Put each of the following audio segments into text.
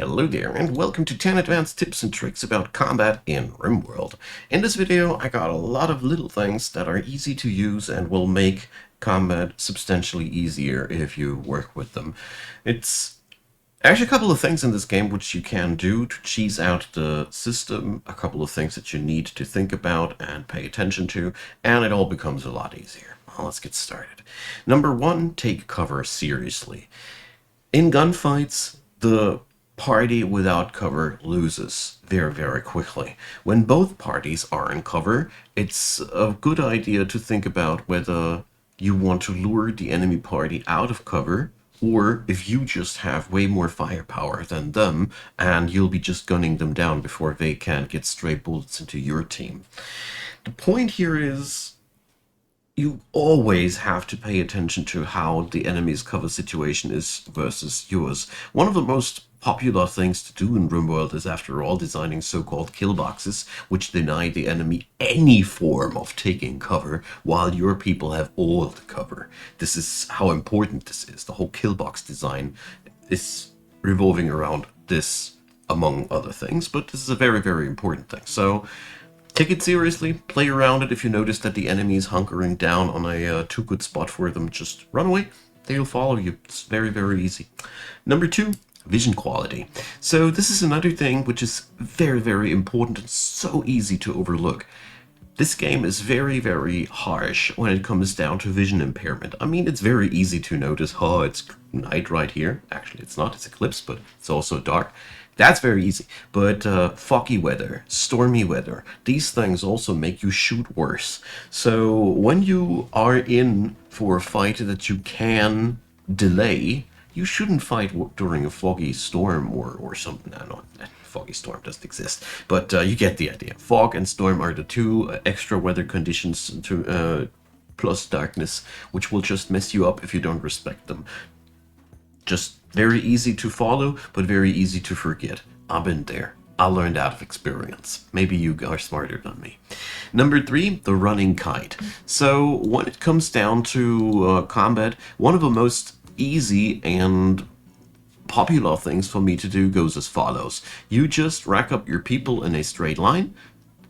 Hello there, and welcome to 10 advanced tips and tricks about combat in Rimworld. In this video, I got a lot of little things that are easy to use and will make combat substantially easier if you work with them. It's actually a couple of things in this game which you can do to cheese out the system, a couple of things that you need to think about and pay attention to, and it all becomes a lot easier. Well, let's get started. Number one, take cover seriously. In gunfights, the party without cover loses very, very quickly. When both parties are in cover, it's a good idea to think about whether you want to lure the enemy party out of cover, or if you just have way more firepower than them and you'll be just gunning them down before they can get stray bullets into your team. The point here is you always have to pay attention to how the enemy's cover situation is versus yours. One of the most popular things to do in Rimworld is, after all, designing so-called kill boxes, which deny the enemy any form of taking cover, while your people have all the cover. This is how important this is. The whole kill box design is revolving around this, among other things, but this is a very, very important thing. So take it seriously, play around it. If you notice that the enemy is hunkering down on a too good spot for them, just run away. They'll follow you. It's very, very easy. Number two, vision quality. So this is another thing which is very, very important and so easy to overlook. This game is very, very harsh when it comes down to vision impairment. I mean, it's very easy to notice, oh, it's night right here. Actually, it's not, it's eclipse, but it's also dark. That's very easy. But foggy weather, stormy weather, these things also make you shoot worse. So when you are in for a fight that you can delay, you shouldn't fight during a foggy storm or something. No, foggy storm doesn't exist, but you get the idea. Fog and storm are the two extra weather conditions to plus darkness, which will just mess you up if you don't respect them. Just very easy to follow, but very easy to forget. I've been there. I learned out of experience. Maybe you are smarter than me. Number three, the running kite. So when it comes down to combat, one of the most easy and popular things for me to do goes as follows. You just rack up your people in a straight line.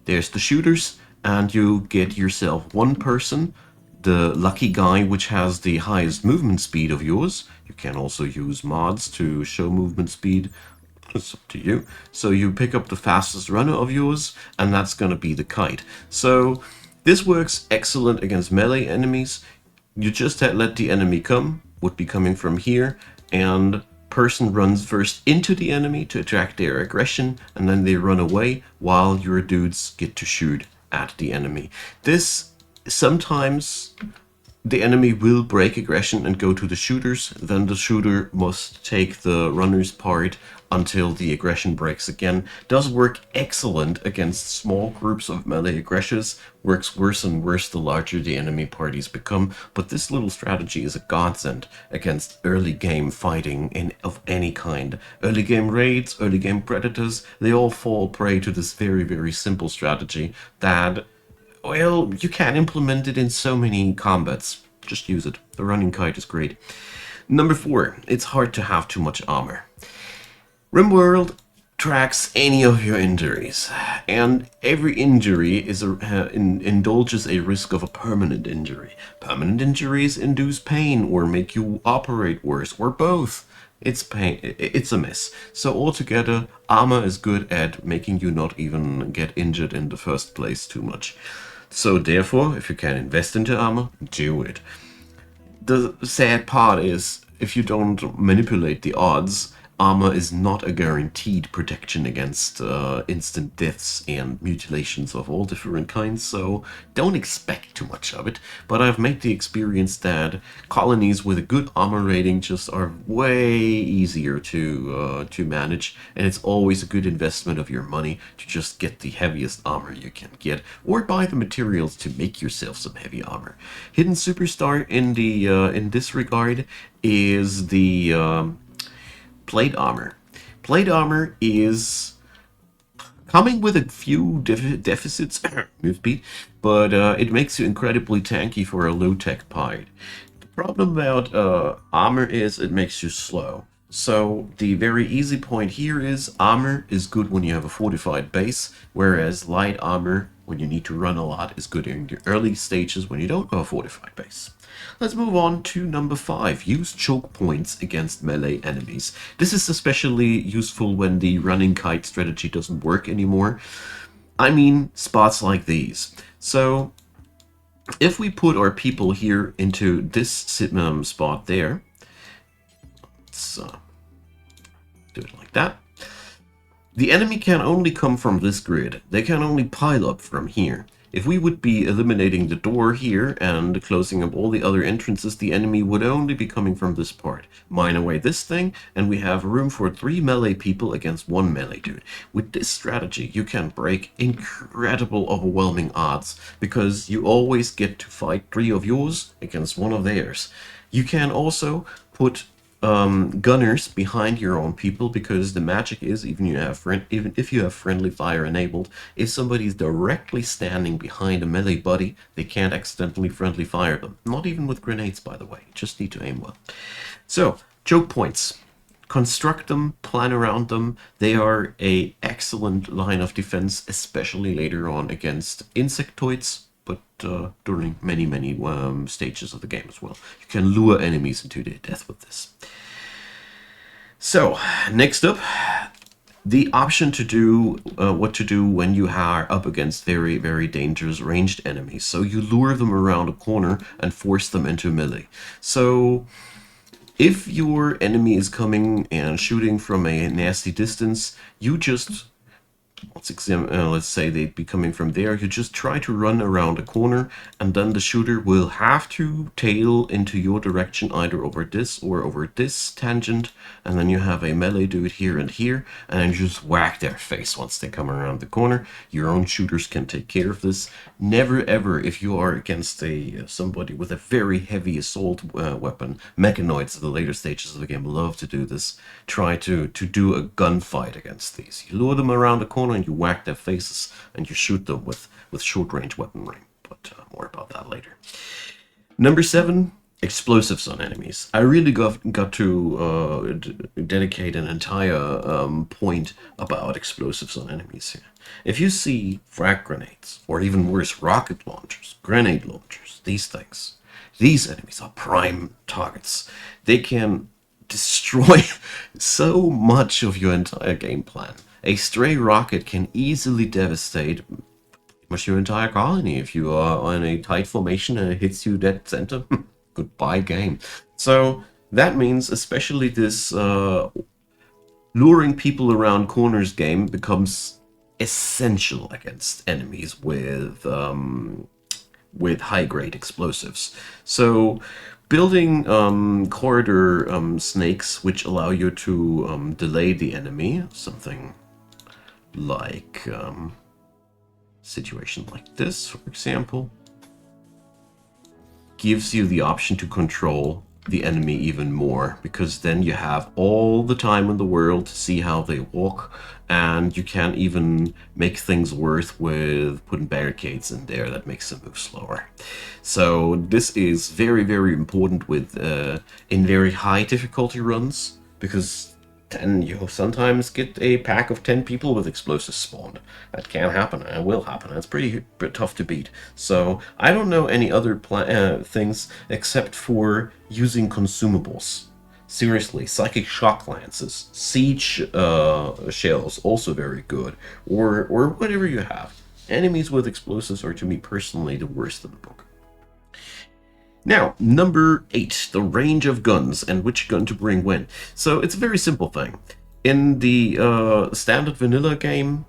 There's the shooters, and you get yourself one person, the lucky guy which has the highest movement speed of yours. You can also use mods to show movement speed. It's up to you. So you pick up the fastest runner of yours, and that's going to be the kite. So this works excellent against melee enemies. You just let the enemy come, would be coming from here, and person runs first into the enemy to attract their aggression, and then they run away while your dudes get to shoot at the enemy. This sometimes the enemy will break aggression and go to the shooters, then the shooter must take the runner's part until the aggression breaks again. Does work excellent against small groups of melee aggressors, works worse and worse the larger the enemy parties become, but this little strategy is a godsend against early game fighting of any kind. Early game raids, early game predators, they all fall prey to this very, very simple strategy that, well, you can implement it in so many combats. Just use it. The running kite is great. Number four, it's hard to have too much armor. Rimworld tracks any of your injuries, and every injury is indulges a risk of a permanent injury. Permanent injuries induce pain or make you operate worse, or both. It's pain. It's a mess. So altogether, armor is good at making you not even get injured in the first place too much. So therefore, if you can invest into armor, do it. The sad part is, if you don't manipulate the odds, armor is not a guaranteed protection against instant deaths and mutilations of all different kinds, so don't expect too much of it. But I've made the experience that colonies with a good armor rating just are way easier to manage, and it's always a good investment of your money to just get the heaviest armor you can get, or buy the materials to make yourself some heavy armor. Hidden superstar in this regard is the plate armor. Plate armor is coming with a few deficits, move speed, but it makes you incredibly tanky for a low-tech part. The problem about armor is it makes you slow. So the very easy point here is armor is good when you have a fortified base, whereas light armor, when you need to run a lot, is good in the early stages when you don't have a fortified base. Let's move on to number 5. Use choke points against melee enemies. This is especially useful when the running kite strategy doesn't work anymore. I mean, spots like these. So if we put our people here into this spot there, let's do it like that. The enemy can only come from this grid. They can only pile up from here. If we would be eliminating the door here and closing up all the other entrances, the enemy would only be coming from this part. Mine away this thing, and we have room for 3 melee people against 1 melee dude. With this strategy, you can break incredible overwhelming odds, because you always get to fight 3 of yours against 1 of theirs. You can also put gunners behind your own people, because the magic is, even if you have friendly fire enabled, if somebody's directly standing behind a melee buddy, they can't accidentally friendly fire them. Not even with grenades, by the way. You just need to aim well. So, choke points. Construct them, plan around them. They are an excellent line of defense, especially later on against insectoids, but during many stages of the game as well. You can lure enemies into their death with this. So, next up, the option to do what to do when you are up against very dangerous ranged enemies. So you lure them around a corner and force them into melee. So if your enemy is coming and shooting from a nasty distance, you just, let's say they'd be coming from there, you just try to run around a corner, and then the shooter will have to tail into your direction, either over this or over this tangent, and then you have a melee dude here and here, and then you just whack their face once they come around the corner. Your own shooters can take care of this. Never ever, if you are against somebody with a very heavy assault weapon, mechanoids at the later stages of the game love to do this, try to do a gunfight against these. You lure them around the corner and you whack their faces, and you shoot them with short-range weaponry. But more about that later. Number 7, explosives on enemies. I really got to dedicate an entire point about explosives on enemies here. If you see frag grenades, or even worse, rocket launchers, grenade launchers, these enemies are prime targets. They can destroy so much of your entire game plan. A stray rocket can easily devastate much your entire colony if you are on a tight formation and it hits you dead center. Goodbye game. So that means especially this luring people around corners game becomes essential against enemies with high-grade explosives. So building corridor snakes which allow you to delay the enemy, something like situation like this, for example, gives you the option to control the enemy even more, because then you have all the time in the world to see how they walk, and you can even make things worse with putting barricades in there that makes them move slower. So this is very important with in very high difficulty runs, because then you sometimes get a pack of 10 people with explosives spawned. That can happen, and it will happen. It's pretty tough to beat. So I don't know any other things except for using consumables. Seriously, psychic shock lances, siege shells, also very good, or whatever you have. Enemies with explosives are, to me personally, the worst in the book. Now, number 8, the range of guns and which gun to bring when. So it's a very simple thing. In the standard vanilla game,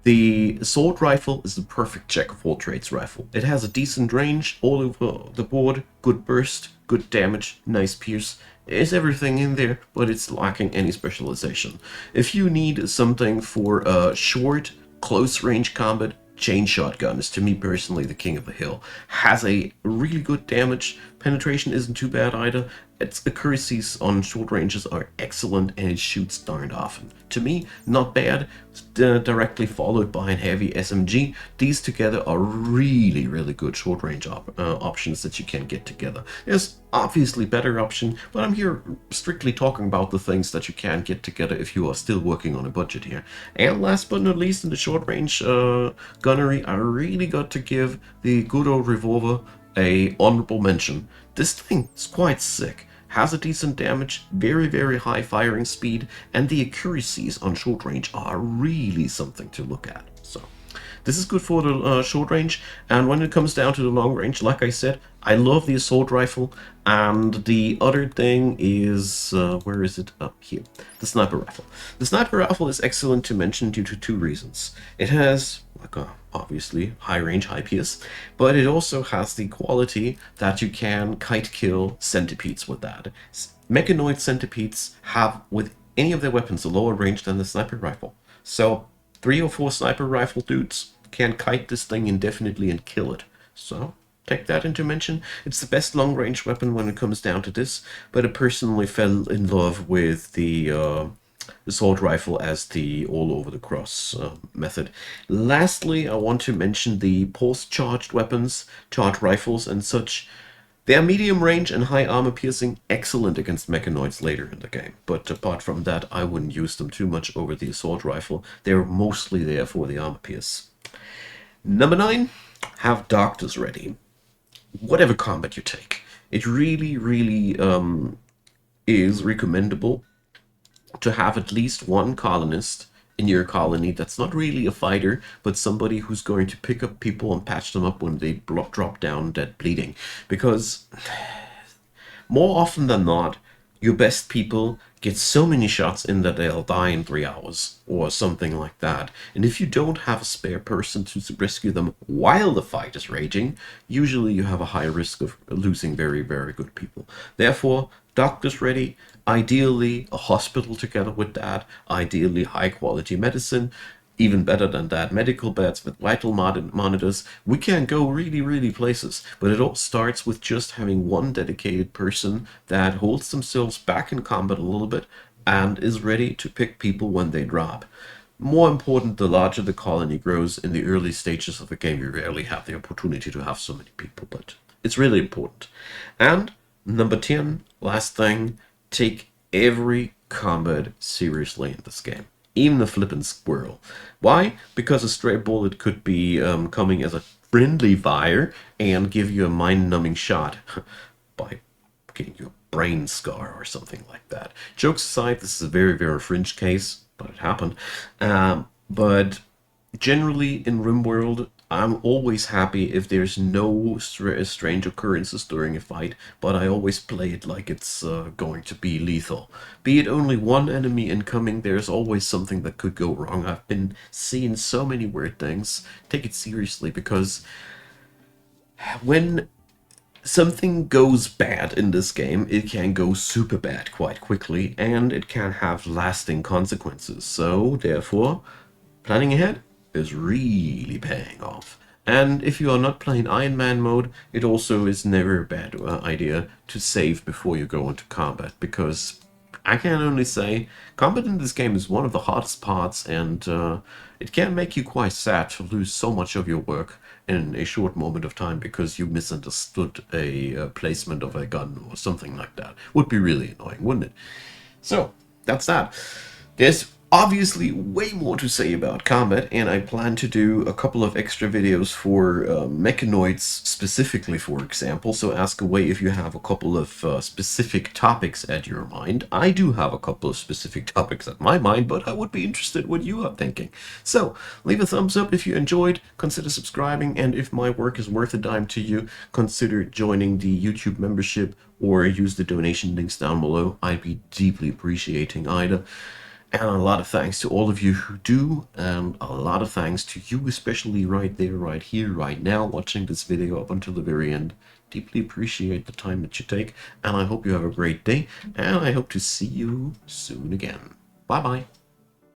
the assault rifle is the perfect jack of all trades rifle. It has a decent range all over the board, good burst, good damage, nice pierce. There's everything in there, but it's lacking any specialization. If you need something for short, close range combat, chain shotgun is, to me personally, the king of the hill. Has a really good damage, penetration isn't too bad either. Its accuracies on short ranges are excellent, and it shoots darned often. To me, not bad. Directly followed by a heavy SMG. These together are really, really good short range options that you can get together. There's obviously better option, but I'm here strictly talking about the things that you can get together if you are still working on a budget here. And last but not least, in the short range gunnery, I really got to give the good old revolver a honorable mention. This thing is quite sick. Has a decent damage, very, very high firing speed, and the accuracies on short range are really something to look at. So this is good for the short range, and when it comes down to the long range, like I said, I love the assault rifle, and the other thing is, where is it? Up here, the sniper rifle. The sniper rifle is excellent to mention due to two reasons. It has, like, obviously, high range, high pierce, but it also has the quality that you can kite kill centipedes with that. Mechanoid centipedes have, with any of their weapons, a lower range than the sniper rifle. So 3 or 4 sniper rifle dudes can kite this thing indefinitely and kill it. So take that into mention. It's the best long-range weapon when it comes down to this, but I personally fell in love with the assault rifle as the all-over-the-cross method. Lastly, I want to mention the pulse-charged weapons, charged rifles and such. They are medium range and high armor piercing, excellent against mechanoids later in the game. But apart from that, I wouldn't use them too much over the assault rifle. They're mostly there for the armor pierce. Number 9, have doctors ready. Whatever combat you take, it really, really is recommendable to have at least one colonist in your colony that's not really a fighter, but somebody who's going to pick up people and patch them up when they drop down dead bleeding. Because more often than not, your best people get so many shots in that they'll die in 3 hours or something like that. And if you don't have a spare person to rescue them while the fight is raging, usually you have a high risk of losing very, very good people. Therefore, doctors ready, ideally a hospital together with that, ideally high quality medicine. Even better than that, medical beds with vital monitors. We can go really, really places, but it all starts with just having one dedicated person that holds themselves back in combat a little bit and is ready to pick people when they drop. More important, the larger the colony grows in the early stages of the game, you rarely have the opportunity to have so many people, but it's really important. And number 10, last thing, take every combat seriously in this game. Even a flippin' squirrel. Why? Because a stray bullet could be coming as a friendly fire and give you a mind-numbing shot by getting you a brain scar or something like that. Jokes aside, this is a very, very fringe case, but it happened. But generally in Rimworld, I'm always happy if there's no strange occurrences during a fight, but I always play it like it's going to be lethal. Be it only one enemy incoming, there's always something that could go wrong. I've been seeing so many weird things. Take it seriously, because when something goes bad in this game, it can go super bad quite quickly, and it can have lasting consequences. So, therefore, planning ahead is really paying off. And if you are not playing Iron Man mode, it also is never a bad idea to save before you go into combat, because I can only say combat in this game is one of the hardest parts, and it can make you quite sad to lose so much of your work in a short moment of time because you misunderstood a placement of a gun or something like that. Would be really annoying, wouldn't it? So, that's that. There's obviously way more to say about combat, and I plan to do a couple of extra videos for mechanoids specifically, for example, so ask away if you have a couple of specific topics at your mind. I do have a couple of specific topics at my mind, but I would be interested what you are thinking. So, leave a thumbs up if you enjoyed, consider subscribing, and if my work is worth a dime to you, consider joining the YouTube membership or use the donation links down below. I'd be deeply appreciating either. And a lot of thanks to all of you who do, and a lot of thanks to you, especially right there, right here, right now, watching this video up until the very end. Deeply appreciate the time that you take, and I hope you have a great day, and I hope to see you soon again. Bye-bye.